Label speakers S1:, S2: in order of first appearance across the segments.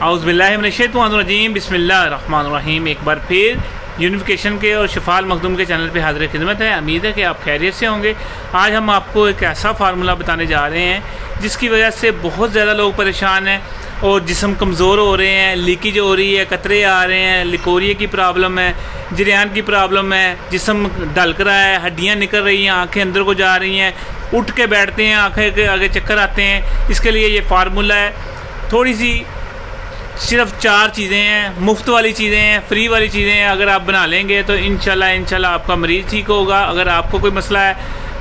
S1: औज़ुबिल्लाहिमिनश्शैतानिर्रजीम बिस्मिल्लाहिर्रहमानिर्रहीम। एक बार फिर यूनिफिकेशन के और शफाल मखदूम के चैनल पे हाजिर खिदमत है। उम्मीद है कि आप खैरियत से होंगे। आज हम आपको एक ऐसा फार्मूला बताने जा रहे हैं जिसकी वजह से बहुत ज़्यादा लोग परेशान हैं और जिस्म कमज़ोर हो रहे हैं, लीकेज हो रही है, कतरे आ रहे हैं, लिकोरिया की प्रॉब्लम है, जरियान की प्रॉब्लम है, जिस्म ढलक रहा है, हड्डियाँ निकल रही हैं, आँखें अंदर को जा रही हैं, उठ के बैठते हैं, आँखें के आगे चक्कर आते हैं। इसके लिए ये फार्मूला है। थोड़ी सी सिर्फ 4 चीज़ें हैं, मुफ्त वाली चीज़ें हैं, फ्री वाली चीज़ें हैं। अगर आप बना लेंगे तो इंशाल्लाह आपका मरीज़ ठीक होगा। अगर आपको कोई मसला है,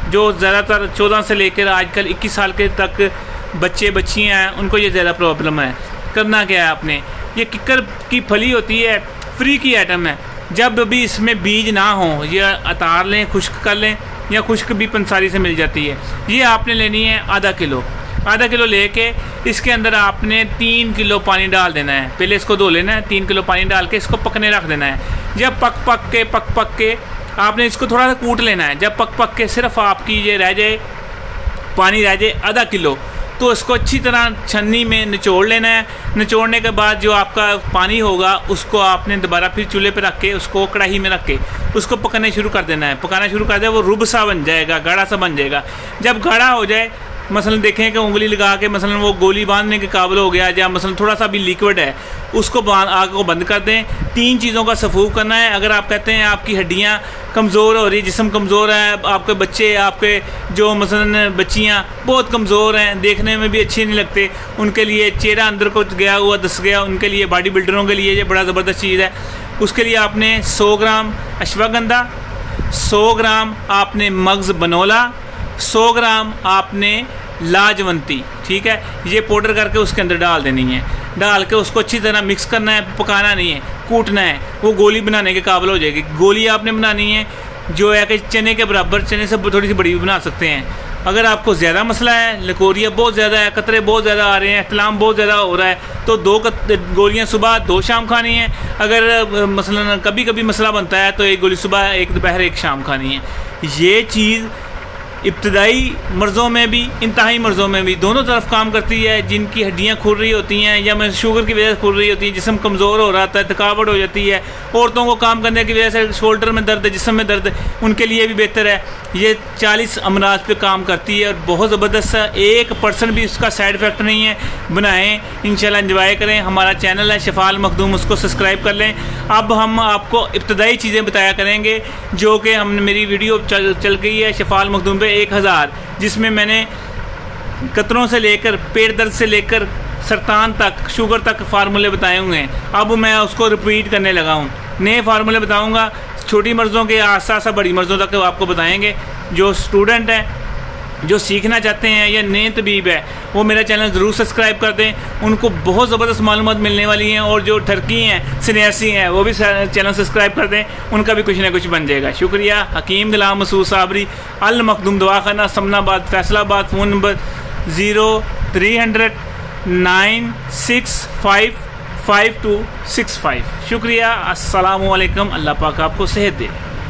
S1: जो ज़्यादातर 14 से लेकर आजकल 21 साल के तक बच्चे बच्चियाँ हैं, उनको ये ज़्यादा प्रॉब्लम है। करना क्या है आपने, ये किक्कर की फली होती है, फ्री की आइटम है। जब भी इसमें बीज ना हो ये अतार लें, खुश्क कर लें, या खुश्क भी पंसारी से मिल जाती है। ये आपने लेनी है आधा किलो लेके इसके अंदर आपने 3 किलो पानी डाल देना है। पहले इसको धो लेना है, 3 किलो पानी डाल के इसको पकने रख देना है। जब पक के आपने इसको थोड़ा सा कूट लेना है। जब पक के सिर्फ आपकी ये रह जाए, पानी रह जाए आधा किलो, तो इसको अच्छी तरह छन्नी में निचोड़ लेना है। निचोड़ने के बाद जो आपका पानी होगा उसको आपने दोबारा फिर चूल्हे पे रख के उसको कढ़ाई में रख के उसको पकाने शुरू कर देना है। पकाना शुरू कर दिया, वो रुब सा बन जाएगा, गाढ़ा सा बन जाएगा। जब गाढ़ा हो जाए, मसलन देखें कि उंगली लगा के मसलन वो गोली बांधने के काबिल हो गया, या मसलन थोड़ा सा भी लिक्विड है, उसको आग को बंद कर दें। 3 चीज़ों का सफूक करना है। अगर आप कहते हैं आपकी हड्डियाँ कमज़ोर हो रही, जिस्म कमज़ोर है, आपके बच्चे, आपके जो मसलन बच्चियाँ बहुत कमज़ोर हैं, देखने में भी अच्छे नहीं लगते, उनके लिए चेहरा अंदर को गया हुआ दस गया, उनके लिए बॉडी बिल्डरों के लिए ये बड़ा ज़बरदस्त चीज़ है। उसके लिए आपने 100 ग्राम अश्वगंधा, 100 ग्राम आपने मग्ज़ बनोला, 100 ग्राम आपने लाजवंती, ठीक है, ये पाउडर करके उसके अंदर डाल देनी है। डाल के उसको अच्छी तरह मिक्स करना है, पकाना नहीं है, कूटना है। वो गोली बनाने के काबिल हो जाएगी। गोली आपने बनानी है जो है कि चने के बराबर, चने से थोड़ी सी बड़ी भी बना सकते हैं। अगर आपको ज़्यादा मसला है, लिकोरिया बहुत ज़्यादा है, कतरे बहुत ज़्यादा आ रहे हैं, इख्तिलाम बहुत ज़्यादा हो रहा है, तो 2 गोलियाँ सुबह, 2 शाम खानी है। अगर मसलन कभी कभी मसला बनता है तो 1 गोली सुबह, 1 दोपहर, 1 शाम खानी है। ये चीज़ इब्तदाई मर्ज़ों में भी, इंतहाई मर्ज़ों में भी, दोनों तरफ काम करती है। जिनकी हड्डियाँ खुल रही होती हैं या शुगर की वजह से खुल रही होती है, जिस्म कमज़ोर हो रहा है, थकावट हो जाती है, औरतों को काम करने की वजह से शोल्डर में दर्द, जिस्म में दर्द, उनके लिए भी बेहतर है। ये 40 अमराज पे काम करती है और बहुत ज़बरदस्त है। 1% भी इसका साइड इफ़ेक्ट नहीं है। बनाएँ, इंशाल्लाह एंजॉय करें। हमारा चैनल है शफाल मखदूम, उसको सब्सक्राइब कर लें। अब हम आपको इब्तदाई चीज़ें बताया करेंगे जो कि हमने, मेरी वीडियो चल गई है शफाल मखदूम पे 1000, जिसमें मैंने कतरों से लेकर, पेट दर्द से लेकर सरतान तक, शुगर तक फार्मूले बताए हुए हैं। अब मैं उसको रिपीट करने लगा हूँ, नए फार्मूले बताऊँगा। छोटी मर्ज़ों के आस-पास बड़ी मर्ज़ों तक आपको बताएंगे। जो स्टूडेंट हैं, जो सीखना चाहते हैं, या नए तबीब है, वो मेरा चैनल ज़रूर सब्सक्राइब कर दें। उनको बहुत ज़बरदस्त मालूमात मिलने वाली हैं। और जो ठरकी हैं, सन्यासी हैं, वो भी चैनल सब्सक्राइब कर दें, उनका भी कुछ ना कुछ बन जाएगा। शुक्रिया। हकीम गुलाम मसूद साबरी, अल मखदूम दवाखाना, समनाबाद, फैसलाबाद। Phone number 0300 965 5265। शुक्रिया। अस्सलामु अलैकुम। अल्लाह पाक आपको सेहत दे।